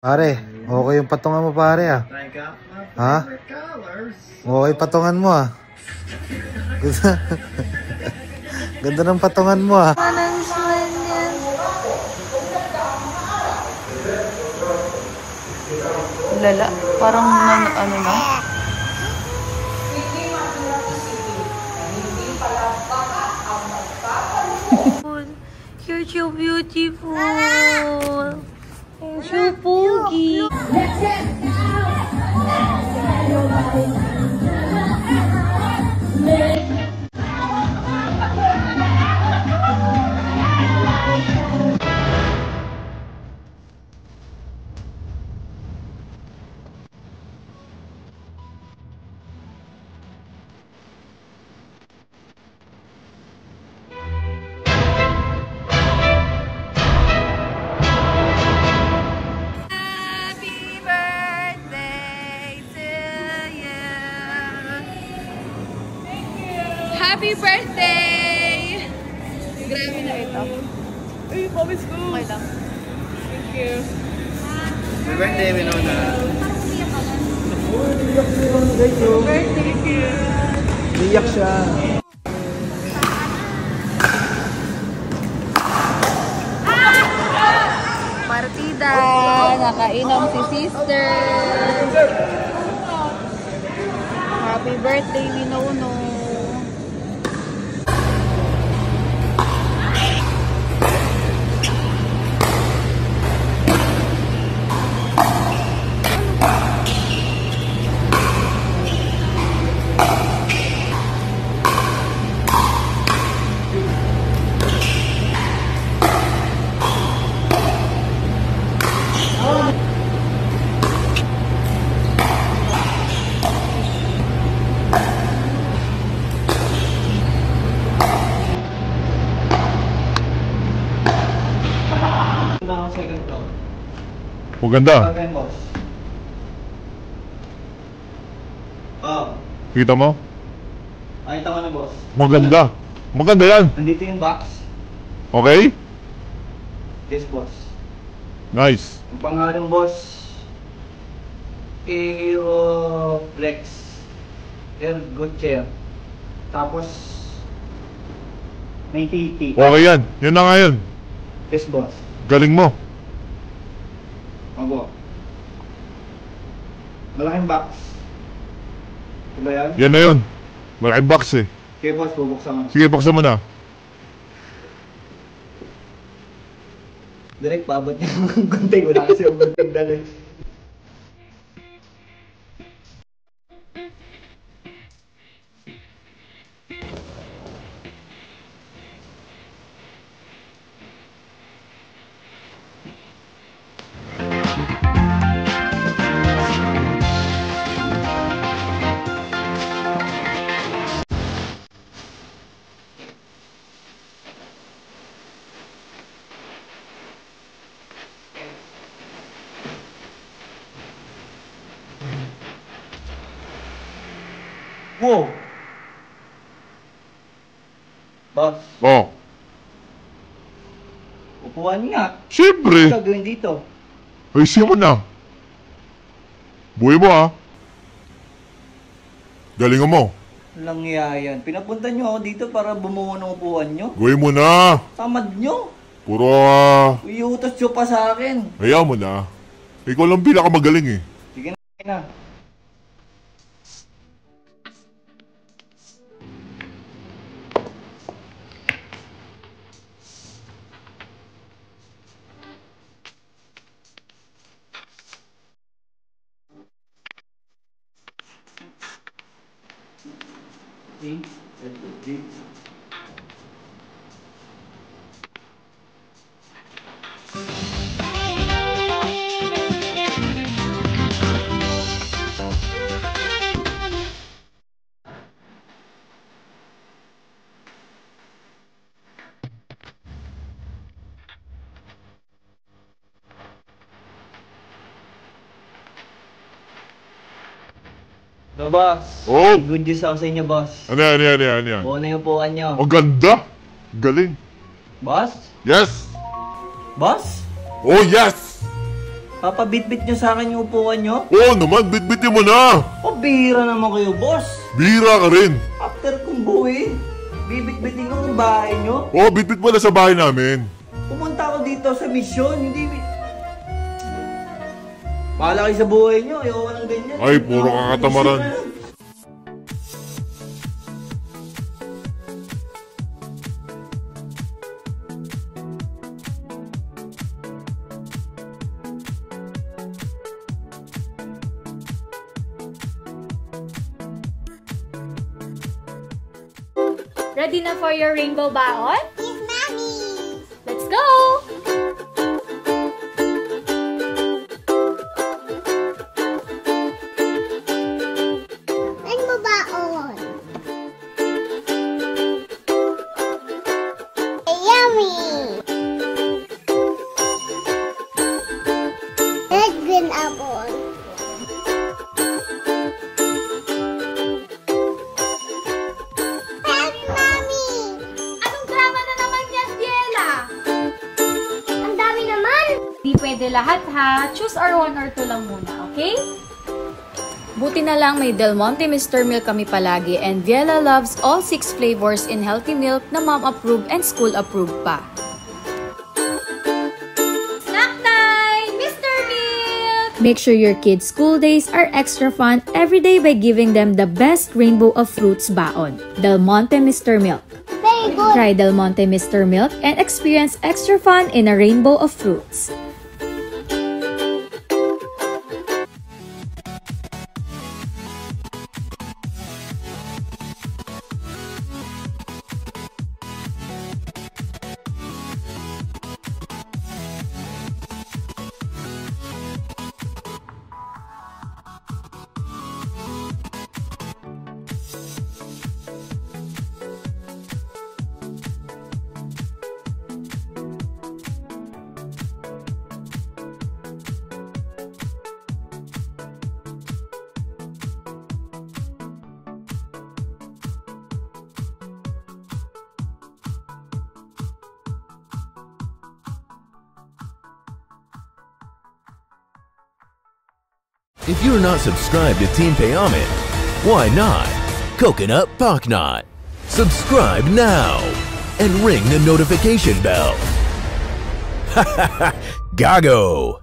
Pare, okay yung patungan mo pare ah. Ha? Okay patungan mo ah. Ganda ng patungan mo ah. Lala, parang ano na? You're so beautiful. You're so pogi. Happy birthday! Grabe na ito. Ay, promise ko. Okay lang. Thank you. Happy birthday, Winona. Happy birthday. Iyak siya. Partida! Nakainom si sister. Happy birthday, Winona. Maganda. Oh. Kita mo? Nakita mo na, boss. Maganda. Maganda yan. Nandito yung box. Okay? Yes, boss. Nice. Ang pangalan, boss, Aeroflex Ergo Chair. Tapos may TT. Okay yan. Yun na nga yun. Yes, boss. Galing mo. Opo. Malaking box. Diba yan? Yan na yun. Malaking box eh. Okay, boss, bubuksan mo. Sige, buksan mo na. Direct, paabot niya ang gunting. Wala kasi yung gunting dala. Wow! Boss, Oh. upuan nga. Siyempre. Ano gagawin dito? Ayusin mo na. Buhay mo ah. Galing mo. Walang yan. Pinapunta nyo ako dito para bumuo ng upuan nyo. Gawin mo na. Tamad nyo. Puro Iutos nyo pa sa akin. hayaan mo na. Ikaw lang pinakamagaling eh. Sige na. No, boss. Oh. Good news ako sa inyo, boss. Ano yan? Buo na yung upuan nyo. Ang ganda. Galing. Boss? Yes. Boss? Oh yes. Papabitbit nyo sa akin yung upuan nyo? Oo naman, bitbitin mo na! O, bihira naman kayo, boss. Bihira ka rin! After kong buuin, bibitbitin ko yung bahay nyo. Oo, bitbit mo na sa bahay namin. Pumunta ako dito sa misyon, hindi... Bahala kayo sa buhay nyo, ayoko ng ganyan. Ay, puro kakatamaran. Ready na for your rainbow baon? Yes, Mommy! Let's go! Rainbow baon! Yummy! Red green apple. Help, Mommy! Anong drama na naman yan, Biela? Ang dami naman! Di pwede lahat ha. Choose or 1 or 2 lang muna, okay? Buti na lang may Del Monte Mr. Milk kami palagi and Viela loves all 6 flavors in healthy milk na mom approved and school approved pa. Snack time! Mr. Milk! Make sure your kids' school days are extra fun every day by giving them the best rainbow of fruits baon. Del Monte Mr. Milk. Very good! Try Del Monte Mr. Milk and experience extra fun in a rainbow of fruits. If you're not subscribed to Team Payaman, why not? Coconut Pocknot. Subscribe now and ring the notification bell. Gago!